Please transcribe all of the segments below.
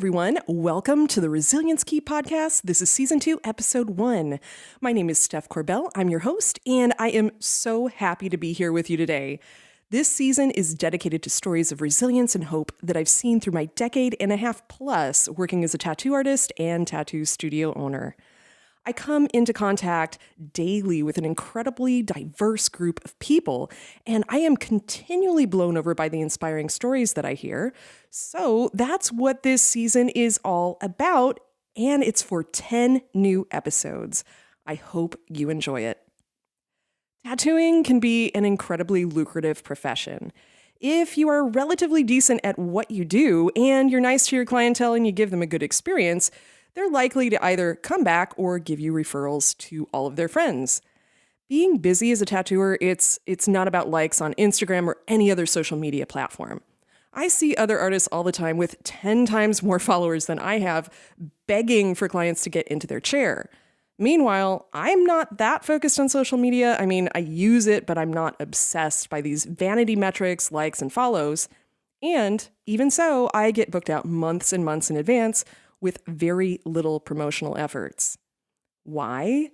everyone. Welcome to the Resilience Key podcast. This is season 2, episode 1. My name is Steph Corbell. I'm your host, and I am so happy to be here with you today. This season is dedicated to stories of resilience and hope that I've seen through my decade and a half plus working as a tattoo artist and tattoo studio owner. I come into contact daily with an incredibly diverse group of people, and I am continually blown over by the inspiring stories that I hear. So that's what this season is all about, and it's for 10 new episodes. I hope you enjoy it. Tattooing can be an incredibly lucrative profession. If you are relatively decent at what you do, and you're nice to your clientele and you give them a good experience, they're likely to either come back or give you referrals to all of their friends. Being busy as a tattooer, it's not about likes on Instagram or any other social media platform. I see other artists all the time with 10 times more followers than I have, begging for clients to get into their chair. Meanwhile, I'm not that focused on social media. I mean, I use it, but I'm not obsessed by these vanity metrics, likes, and follows. And even so, I get booked out months and months in advance with very little promotional efforts. Why?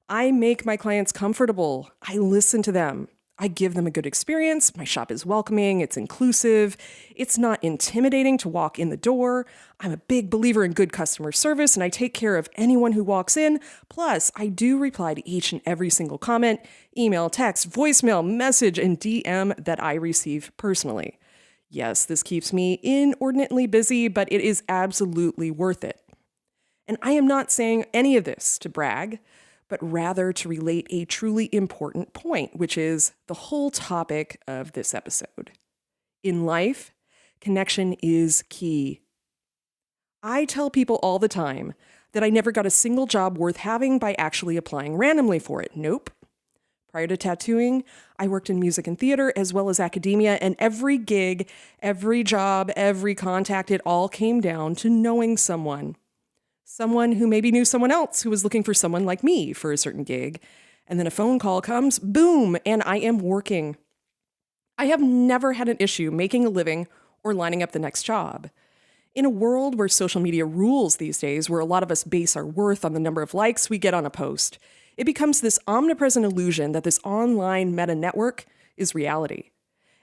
I make my clients comfortable. I listen to them. I give them a good experience. My shop is welcoming. It's inclusive. It's not intimidating to walk in the door. I'm a big believer in good customer service, and I take care of anyone who walks in. Plus, I do reply to each and every single comment, email, text, voicemail, message, and DM that I receive personally. Yes, this keeps me inordinately busy, but it is absolutely worth it. And I am not saying any of this to brag, but rather to relate a truly important point, which is the whole topic of this episode. In life, connection is key. I tell people all the time that I never got a single job worth having by actually applying randomly for it. Nope. Prior to tattooing, I worked in music and theater as well as academia, and every gig, every job, every contact, it all came down to knowing someone. Someone who maybe knew someone else who was looking for someone like me for a certain gig. And then a phone call comes, boom, and I am working. I have never had an issue making a living or lining up the next job. In a world where social media rules these days, where a lot of us base our worth on the number of likes we get on a post, it becomes this omnipresent illusion that this online meta network is reality.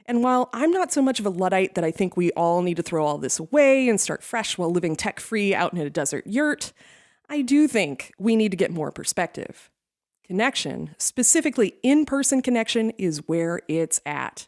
And while I'm not so much of a Luddite that I think we all need to throw all this away and start fresh while living tech-free out in a desert yurt, I do think we need to get more perspective. Connection, specifically in-person connection, is where it's at.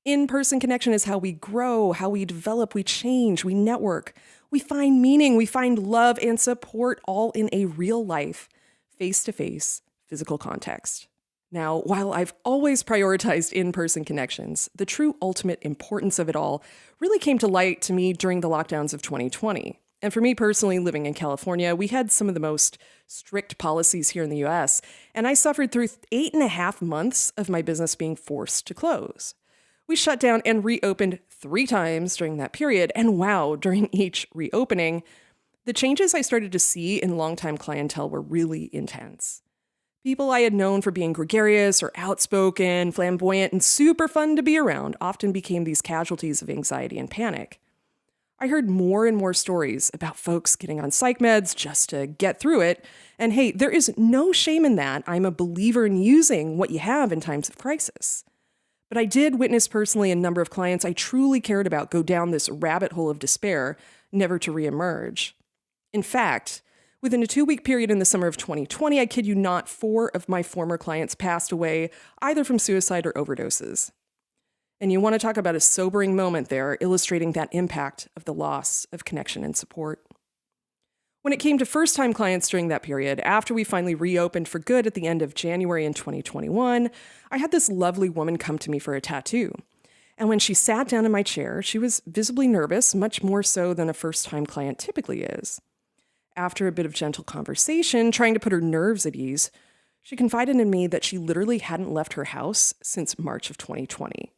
In-person connection is how we grow, how we develop, we change, we network, we find meaning, we find love and support all in a real life, face-to-face, physical context. Now, while I've always prioritized in-person connections, the true ultimate importance of it all really came to light to me during the lockdowns of 2020. And for me personally, living in California, we had some of the most strict policies here in the US, and I suffered through 8.5 months of my business being forced to close. We shut down and reopened 3 times during that period, and wow, during each reopening, the changes I started to see in longtime clientele were really intense. People I had known for being gregarious or outspoken, flamboyant, and super fun to be around often became these casualties of anxiety and panic. I heard more and more stories about folks getting on psych meds just to get through it, and hey, there is no shame in that. I'm a believer in using what you have in times of crisis. But I did witness personally a number of clients I truly cared about go down this rabbit hole of despair, never to reemerge. In fact, within a 2-week period in the summer of 2020, I kid you not, 4 of my former clients passed away, either from suicide or overdoses. And you want to talk about a sobering moment there, illustrating that impact of the loss of connection and support. When it came to first-time clients during that period, after we finally reopened for good at the end of January in 2021, I had this lovely woman come to me for a tattoo. And when she sat down in my chair, she was visibly nervous, much more so than a first-time client typically is. After a bit of gentle conversation, trying to put her nerves at ease, she confided in me that she literally hadn't left her house since March of 2020.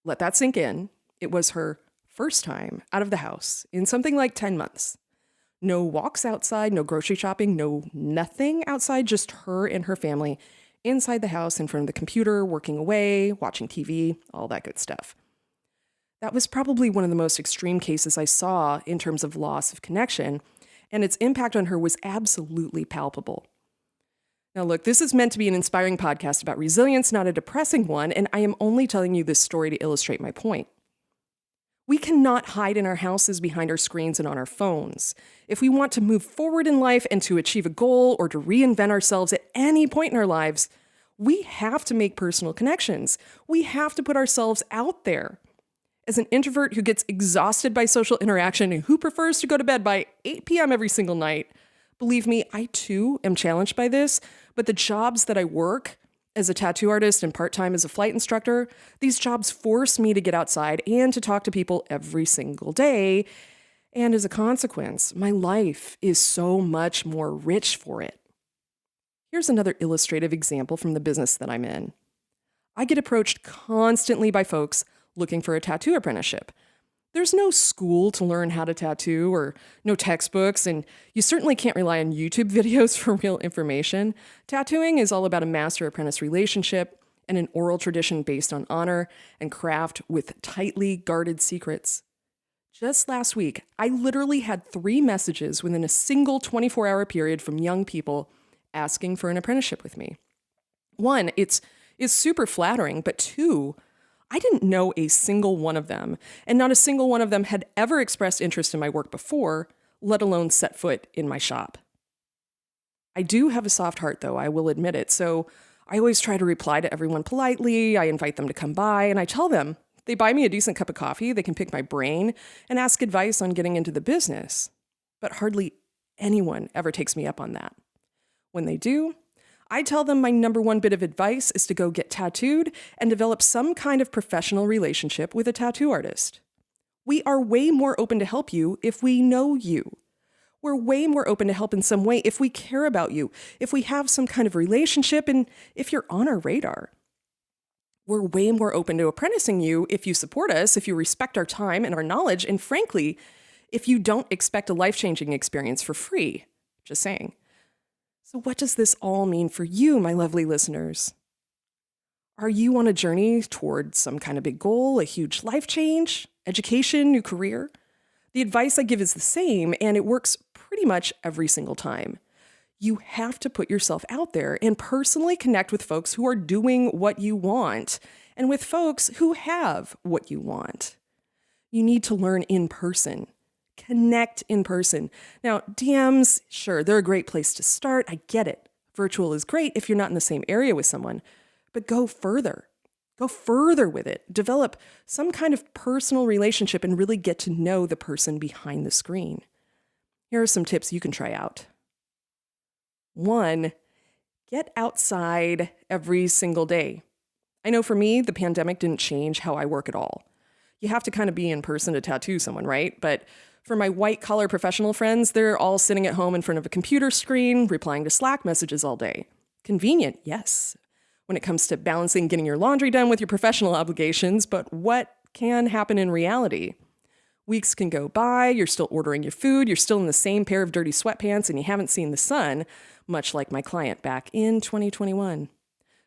Let that sink in. It was her first time out of the house in something like 10 months. No walks outside, no grocery shopping, no nothing outside, just her and her family inside the house in front of the computer, working away, watching TV, all that good stuff. That was probably one of the most extreme cases I saw in terms of loss of connection, and its impact on her was absolutely palpable. Now, look, this is meant to be an inspiring podcast about resilience, not a depressing one, and I am only telling you this story to illustrate my point. We cannot hide in our houses behind our screens and on our phones. If we want to move forward in life and to achieve a goal or to reinvent ourselves at any point in our lives, we have to make personal connections. We have to put ourselves out there. As an introvert who gets exhausted by social interaction and who prefers to go to bed by 8 p.m. every single night, believe me, I too am challenged by this, but the jobs that I work as a tattoo artist and part-time as a flight instructor, these jobs force me to get outside and to talk to people every single day. And as a consequence, my life is so much more rich for it. Here's another illustrative example from the business that I'm in. I get approached constantly by folks looking for a tattoo apprenticeship. There's no school to learn how to tattoo or no textbooks, and you certainly can't rely on YouTube videos for real information. Tattooing is all about a master-apprentice relationship and an oral tradition based on honor and craft with tightly guarded secrets. Just last week, I literally had 3 messages within a single 24-hour period from young people asking for an apprenticeship with me. 1, it's super flattering, but 2, I didn't know a single one of them, and not a single one of them had ever expressed interest in my work before, let alone set foot in my shop. I do have a soft heart, though, I will admit it, so I always try to reply to everyone politely. I invite them to come by, and I tell them they buy me a decent cup of coffee, they can pick my brain, and ask advice on getting into the business. But hardly anyone ever takes me up on that. When they do, I tell them my number 1 bit of advice is to go get tattooed and develop some kind of professional relationship with a tattoo artist. We are way more open to help you if we know you. We're way more open to help in some way if we care about you, if we have some kind of relationship, and if you're on our radar. We're way more open to apprenticing you if you support us, if you respect our time and our knowledge, and frankly, if you don't expect a life-changing experience for free. Just saying. So what does this all mean for you, my lovely listeners? Are you on a journey toward some kind of big goal, a huge life change, education, new career? The advice I give is the same, and it works pretty much every single time. You have to put yourself out there and personally connect with folks who are doing what you want and with folks who have what you want. You need to learn in person. Connect in person. Now, DMs, sure, they're a great place to start. I get it. Virtual is great if you're not in the same area with someone, but go further. Go further with it. Develop some kind of personal relationship and really get to know the person behind the screen. Here are some tips you can try out. 1, get outside every single day. I know for me, the pandemic didn't change how I work at all. You have to kind of be in person to tattoo someone, right? But for my white-collar professional friends, they're all sitting at home in front of a computer screen, replying to Slack messages all day. Convenient, yes, when it comes to balancing getting your laundry done with your professional obligations, but what can happen in reality? Weeks can go by, you're still ordering your food, you're still in the same pair of dirty sweatpants, and you haven't seen the sun, much like my client back in 2021.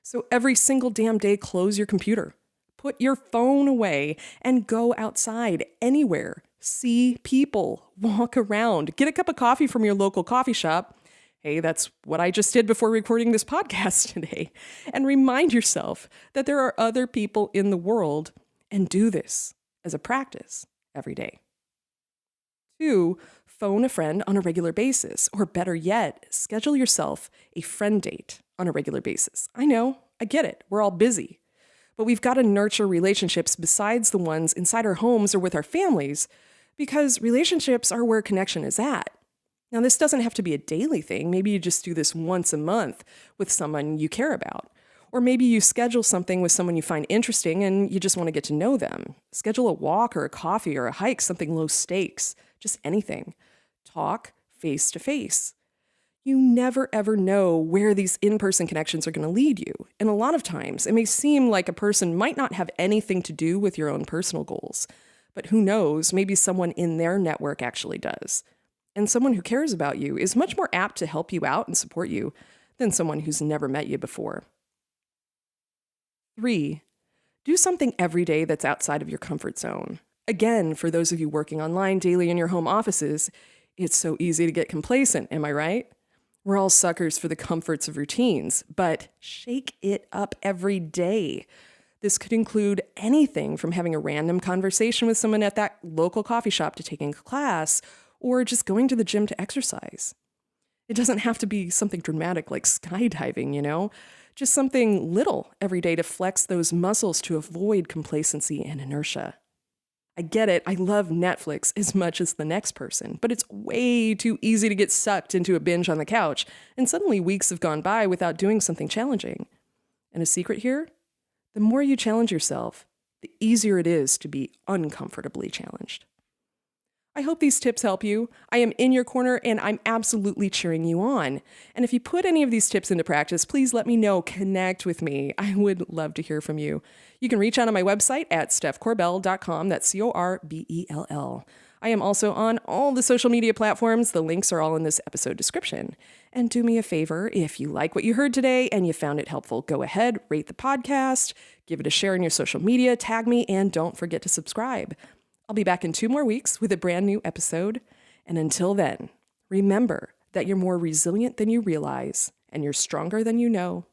So every single damn day, close your computer. Put your phone away and go outside anywhere. See people, walk around, get a cup of coffee from your local coffee shop. Hey, that's what I just did before recording this podcast today. And remind yourself that there are other people in the world, and do this as a practice every day. 2, phone a friend on a regular basis, or better yet, schedule yourself a friend date on a regular basis. I know, I get it, we're all busy. But we've got to nurture relationships besides the ones inside our homes or with our families, because relationships are where connection is at. Now, this doesn't have to be a daily thing. Maybe you just do this once a month with someone you care about. Or maybe you schedule something with someone you find interesting and you just want to get to know them. Schedule a walk or a coffee or a hike, something low stakes, just anything. Talk face to face. You never ever know where these in-person connections are going to lead you. And a lot of times it may seem like a person might not have anything to do with your own personal goals. But who knows, maybe someone in their network actually does. And someone who cares about you is much more apt to help you out and support you than someone who's never met you before. 3, Do something every day that's outside of your comfort zone. Again, for those of you working online daily in your home offices, it's so easy to get complacent, am I right? We're all suckers for the comforts of routines, but shake it up every day. This could include anything from having a random conversation with someone at that local coffee shop to taking a class, or just going to the gym to exercise. It doesn't have to be something dramatic like skydiving, just something little every day to flex those muscles to avoid complacency and inertia. I get it, I love Netflix as much as the next person, but it's way too easy to get sucked into a binge on the couch, and suddenly weeks have gone by without doing something challenging. And a secret here? The more you challenge yourself, the easier it is to be uncomfortably challenged. I hope these tips help you. I am in your corner and I'm absolutely cheering you on. And if you put any of these tips into practice, please let me know. Connect with me. I would love to hear from you. You can reach out on my website at stephcorbell.com. That's Corbell. I am also on all the social media platforms. The links are all in this episode description. And do me a favor, if you like what you heard today and you found it helpful, go ahead, rate the podcast, give it a share in your social media, tag me, and don't forget to subscribe. I'll be back in 2 more weeks with a brand new episode. And until then, remember that you're more resilient than you realize and you're stronger than you know.